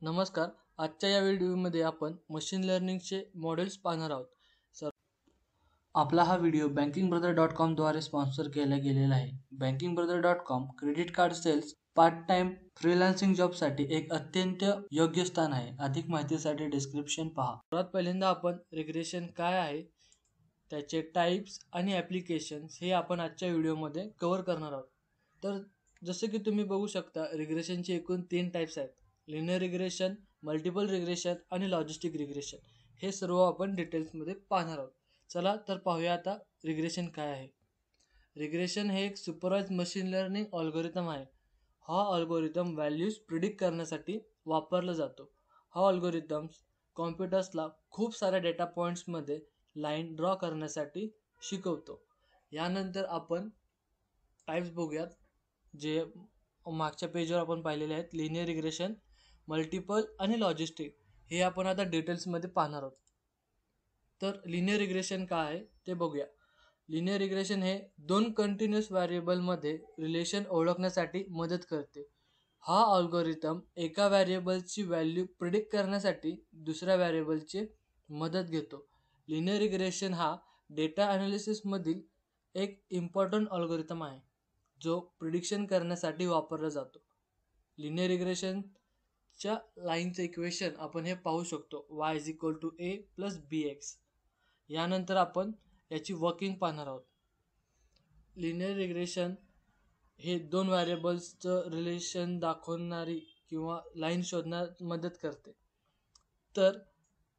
नमस्कार. आजच्या या व्हिडिओमध्ये आपण मशीन लर्निंगचे मॉडेल्स पाहणार आहोत. सर, आपला हा व्हिडिओ bankingbrother.com द्वारे स्पॉन्सर केला गेलेला आहे. bankingbrother.com credit card sales, part time freelancing जॉबसाठी एक अत्यंत योग्य स्थान आहे. अधिक माहितीसाठी डिस्क्रिप्शन पहा. सर्वात पहिल्यांदा आपण रिग्रेशन काय आहे, त्याचे टाइप्स आणि ॲप्लिकेशन्स हे आपण आजच्या व्हिडिओमध्ये कव्हर करणार आहोत. तर जसे की तुम्ही बघू शकता, रिग्रेशनचे एकूण 3 टाइप्स आहेत. लिनियर रिग्रेशन, मल्टिपल रिग्रेशन आणि लॉजिस्टिक रिग्रेशन. हे सर्व आपण डिटेल्समध्ये पाहणार आहोत. चला तर पाहूया आता रिग्रेशन काय आहे. रिग्रेशन हे एक सुपरवाइज मशीन लर्निंग अल्गोरिदम आहे. हा अल्गोरिदम व्हॅल्यूज प्रिडिक्ट करण्यासाठी वापरला जातो. हा अल्गोरिदम्स कॉम्प्युटर्सला खूप साऱ्या डेटा पॉईंट्समध्ये लाईन ड्रॉ करण्यासाठी शिकवतो. यानंतर आपण टाइप्स बघूयात, जे मागच्या पेजवर आपण पाहिलेले आहेत. लिनियर रिग्रेशन, मल्टिपल आणि लॉजिस्टिक हे आपण आता डिटेल्समध्ये पाहणार आहोत. तर लिनियर रिग्रेशन काय आहे ते बघूया. लिनियर रिग्रेशन हे 2 कंटिन्युअस व्हेरिएबलमध्ये रिलेशन ओळखण्यासाठी मदत करते. हा अल्गोरिदम एका व्हेरिएबलची व्हॅल्यू प्रिडिक्ट करण्यासाठी दुसऱ्या व्हेरिएबलची मदत घेतो. लिनियर रिग्रेशन हा डेटा ॲनालिसिसमधील एक इम्पॉर्टंट अल्गोरिदम आहे, जो प्रिडिक्शन करण्यासाठी वापरला जातो. लिनियर रिग्रेशनच्या लाईनचं इक्वेशन आपण हे पाहू शकतो, y = a + bx. यानंतर आपण याची वर्किंग पाहणार आहोत. लिनियर रिग्रेशन हे 2 व्हेरिएबल्सचं रिलेशन दाखवणारी किंवा लाईन शोधण्यात मदत करते. तर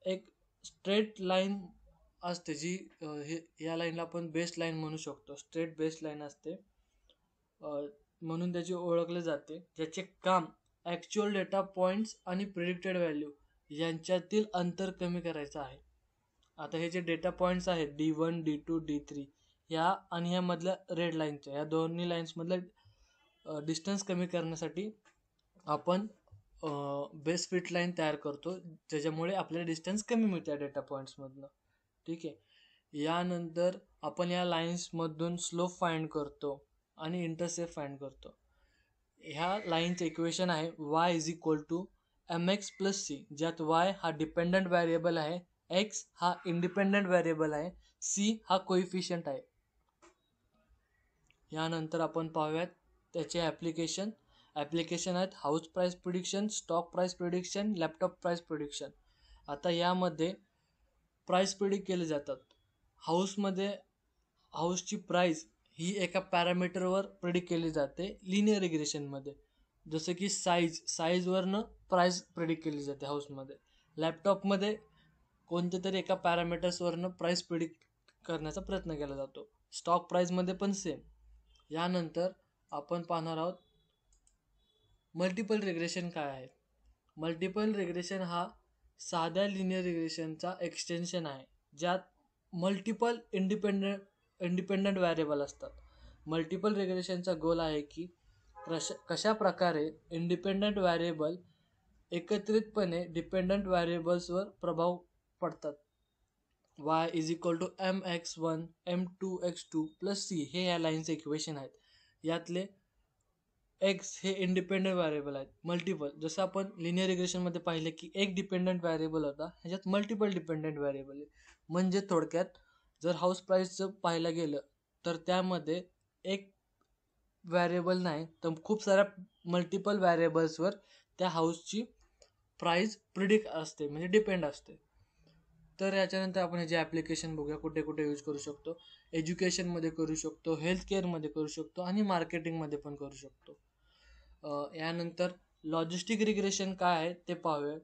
एक स्ट्रेट लाईन असते, जी या लाईनला आपण बेस लाईन म्हणू शकतो. स्ट्रेट बेस लाईन असते म्हणून त्याची ओळखले जाते, ज्याचे काम ॲक्च्युअल डेटा पॉईंट्स आणि प्रिडिक्टेड व्हॅल्यू यांच्यातील अंतर कमी करायचं आहे. आता हे जे डेटा पॉईंट्स आहेत D1, D2, D3 ह्या आणि ह्यामधल्या रेड लाईनच्या, या दोन्ही लाईन्समधलं डिस्टन्स कमी करण्यासाठी आपण बेस फिट लाईन तयार करतो, ज्याच्यामुळे आपल्याला डिस्टन्स कमी मिळते या डेटा पॉईंट्समधनं. ठीक आहे. यानंतर आपण या लाईन्समधून स्लोप फाइंड करतो आणि इंटरसेप्ट फाइंड करतो. ह्या लाईनचं इक्वेशन आहे y = mx + c, ज्यात y हा डिपेंडंट व्हेरिएबल आहे, x हा इंडिपेंडंट व्हेरिएबल आहे, c हा कोइफिशियंट आहे. यानंतर आपण पाहूयात त्याचे ॲप्लिकेशन. ॲप्लिकेशन आहेत house price prediction, stock price prediction, laptop price prediction. आता यामध्ये प्राईस प्रिडिक्ट केले जातात. हाऊसची प्राईस ही एका पॅरामीटरवर प्रिडिक्ट केली जाते लिनियर रिग्रेशनमध्ये. जसं की साईजवरनं प्राईस प्रिडिक्ट केली जाते हाऊसमध्ये. लॅपटॉपमध्ये कोणत्या तरी एका पॅरामीटर्सवरनं प्राईस प्रिडिक्ट करण्याचा प्रयत्न केला जातो. स्टॉक प्राईजमध्ये पण सेम. यानंतर आपण पाहणार आहोत मल्टिपल रिग्रेशन काय आहे. मल्टिपल रिग्रेशन हा साध्या लिनियर रिग्रेशनचा एक्सटेन्शन आहे, ज्यात मल्टिपल इंडिपेंडंट व्हेरिएबल असतात. मल्टिपल रिग्रेशनचा गोल आहे की कशा प्रकारे इंडिपेंडंट व्हेरिएबल एकत्रितपणे डिपेंडंट व्हेरिएबल्सवर प्रभाव पडतात. y = mx1 m2x2 + c हे या लाईनचे इक्वेशन आहेत. यातले x हे इंडिपेंडंट व्हेरिएबल आहेत. मल्टिपल, जसं आपण लिनियर रिग्रेशनमध्ये पाहिले की एक डिपेंडंट व्हेरिएबल होता, ह्याच्यात मल्टिपल डिपेंडंट व्हेरिएबल आहे. म्हणजे थोडक्यात जर हाऊस प्राईसचं पाहायला गेलं तर त्यामध्ये एक व्हेरिएबल नाही तर खूप साऱ्या मल्टिपल व्हेरिएबल्सवर त्या हाऊसची प्राईस प्रिडिक्ट असते, म्हणजे डिपेंड असते. तर याच्यानंतर आपण ह्याचे ॲप्लिकेशन बघूया, कुठे कुठे यूज करू शकतो. एज्युकेशनमध्ये करू शकतो, हेल्थ केअरमध्ये करू शकतो आणि मार्केटिंगमध्ये पण करू शकतो. यानंतर लॉजिस्टिक रिग्रेशन काय आहे ते पाहूया.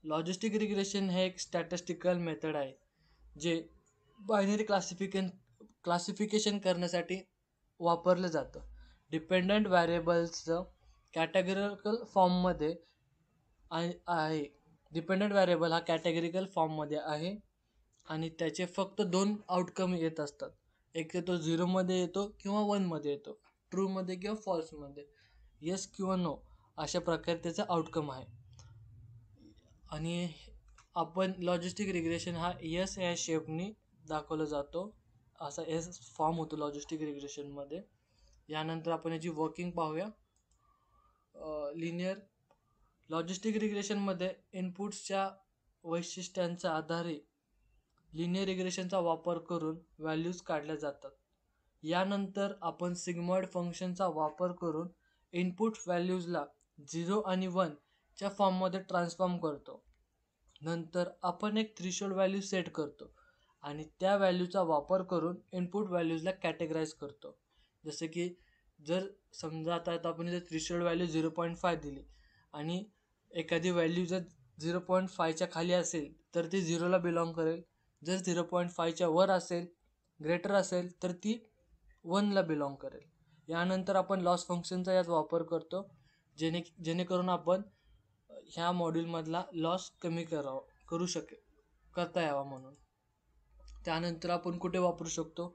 लॉजिस्टिक रिग्रेशन हे एक स्टॅटिस्टिकल मेथड आहे, जे बायनरी क्लासिफिकेशन करण्यासाठी वापरलं जातं. डिपेंडंट व्हेरिएबल्सचं कॅटेगरिकल फॉर्ममध्ये आहे. डिपेंडंट व्हेरिएबल हा कॅटेगरिकल फॉर्ममध्ये आहे आणि त्याचे फक्त 2 आउटकम येत असतात. एक तो 0मध्ये येतो किंवा 1मध्ये येतो, ट्रूमध्ये किंवा फॉल्समध्ये, येस किंवा नो अशा प्रकारे त्याचा आउटकम आहे. आणि आपण लॉजिस्टिक रिग्रेशन हा येस या शेपनी दाखवला जातो, असा येस फॉर्म होतो लॉजिस्टिक रिग्रेशनमध्ये. यानंतर आपण याची वर्किंग पाहूया. लॉजिस्टिक रिग्रेशनमध्ये इनपुट्सच्या वैशिष्ट्यांच्या आधारे लिनियर रिग्रेशनचा वापर करून व्हॅल्यूज काढल्या जातात. यानंतर आपण सिग्मॉइड फंक्शनचा वापर करून इनपुट व्हॅल्यूजला 0 आणि 1 च्या फॉर्ममध्ये ट्रान्सफॉर्म करतो. नंतर आपण एक थ्रेशोल्ड व्हॅल्यू सेट करतो आणि त्या व्हॅल्यूचा वापर करून इनपुट व्हॅल्यूजला कॅटेगराईज करतो. जसे की जर समजा आता आपण इथे थ्रेशोल्ड व्हॅल्यू 0.5 दिली आणि एखादी व्हॅल्यू जर 0.5च्या खाली असेल तर ती 0ला बिलॉंग करेल. जर 0.5च्या वर असेल, ग्रेटर असेल तर ती 1ला बिलॉंग करेल. यानंतर आपण लॉस फंक्शनचा यात वापर करतो जेणेकरून आपण ह्या मॉड्यूलमधला लॉस कमी करता यावा म्हणून. त्यानंतर आपण कुठे वापरू शकतो?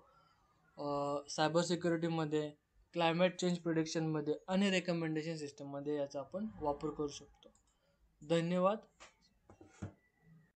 सायबर सिक्युरिटीमध्ये, क्लायमेट चेंज प्रिडिक्शनमध्ये आणि रेकमेंडेशन सिस्टममध्ये याचा आपण वापर करू शकतो. धन्यवाद.